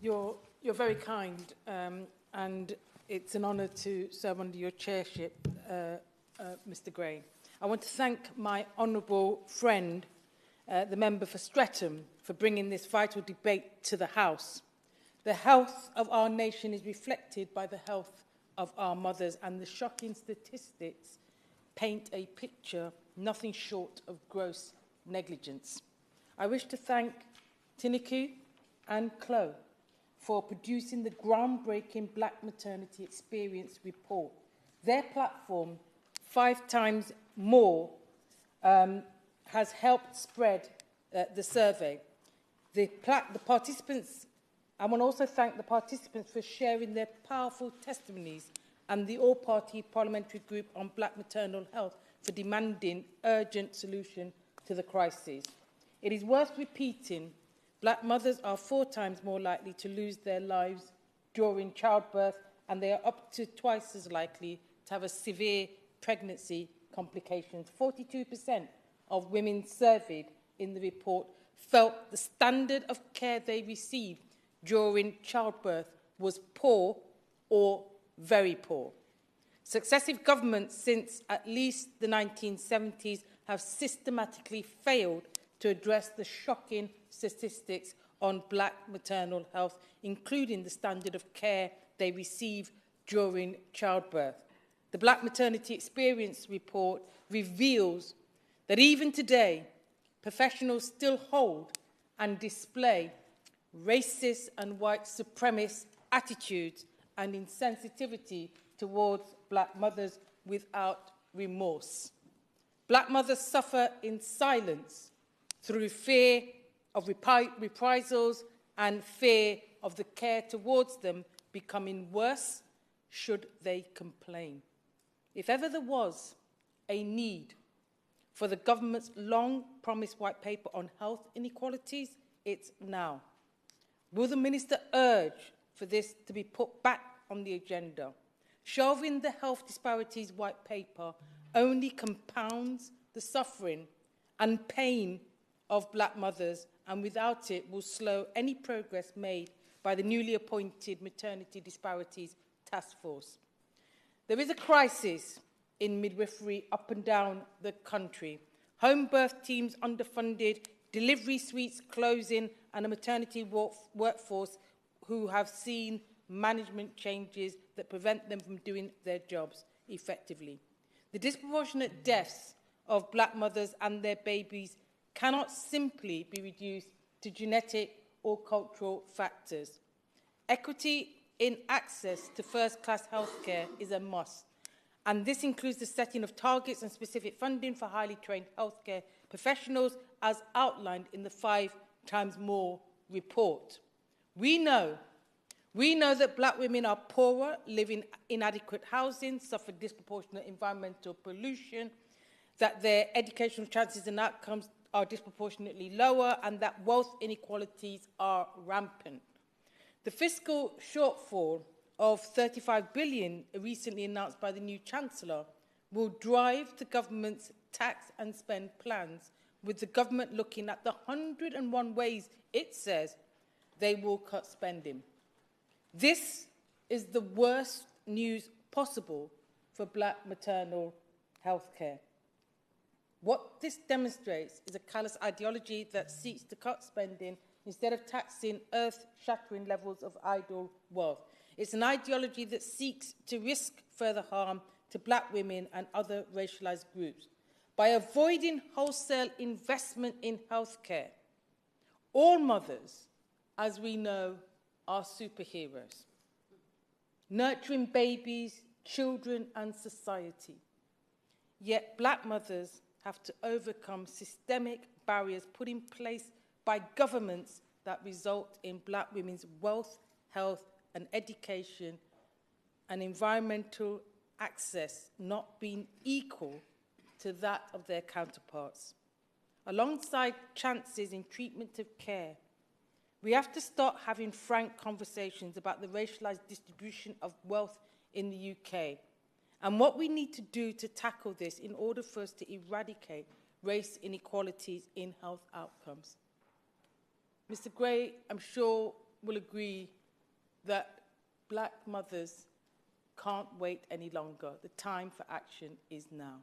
You're very kind, and it's an honour to serve under your chairship, Mr. Gray. I want to thank my honourable friend, the member for Streatham, for bringing this vital debate to the House. The health of our nation is reflected by the health of our mothers, and the shocking statistics paint a picture nothing short of gross negligence. I wish to thank Tiniku and Chloe for producing the groundbreaking Black Maternity Experience report. Their platform, 5 times more, has helped spread the survey. The participants, I want to also thank the participants for sharing their powerful testimonies, and the all-party parliamentary group on Black maternal health for demanding urgent solution to the crisis. It is worth repeating, Black mothers are 4 times more likely to lose their lives during childbirth, and they are up to twice as likely to have a severe pregnancy complications. 42% of women surveyed in the report felt the standard of care they received during childbirth was poor or very poor. Successive governments since at least the 1970s have systematically failed to address the shocking statistics on Black maternal health, including the standard of care they receive during childbirth. The Black Maternity Experience report reveals that even today, professionals still hold and display racist and white supremacist attitudes and insensitivity towards Black mothers without remorse. Black mothers suffer in silence through fear of reprisals and fear of the care towards them becoming worse should they complain. If ever there was a need for the government's long-promised white paper on health inequalities, it's now. Will the Minister urge for this to be put back on the agenda? Shelving the health disparities white paper only compounds the suffering and pain of Black mothers, and without it will slow any progress made by the newly appointed Maternity Disparities Task Force. There is a crisis in midwifery up and down the country. Home birth teams underfunded, delivery suites closing, and a maternity workforce who have seen management changes that prevent them from doing their jobs effectively. The disproportionate deaths of Black mothers and their babies cannot simply be reduced to genetic or cultural factors. Equity in access to first-class healthcare is a must, and this includes the setting of targets and specific funding for highly trained healthcare professionals as outlined in the 5 times more report. We know that Black women are poorer, live in inadequate housing, suffer disproportionate environmental pollution, that their educational chances and outcomes are disproportionately lower, and that wealth inequalities are rampant. The fiscal shortfall of £35 billion recently announced by the new Chancellor will drive the government's tax and spend plans, with the government looking at the 101 ways it says they will cut spending. This is the worst news possible for Black maternal health care. What this demonstrates is a callous ideology that seeks to cut spending instead of taxing earth-shattering levels of idle wealth. It's an ideology that seeks to risk further harm to Black women and other racialised groups. By avoiding wholesale investment in healthcare, all mothers, as we know, are superheroes, nurturing babies, children and society. Yet Black mothers have to overcome systemic barriers put in place by governments that result in Black women's wealth, health and education and environmental access not being equal to that of their counterparts. Alongside chances in treatment of care, we have to start having frank conversations about the racialised distribution of wealth in the UK and what we need to do to tackle this in order for us to eradicate race inequalities in health outcomes. Mr. Gray, I'm sure will agree that black mothers can't wait any longer. The time for action is now.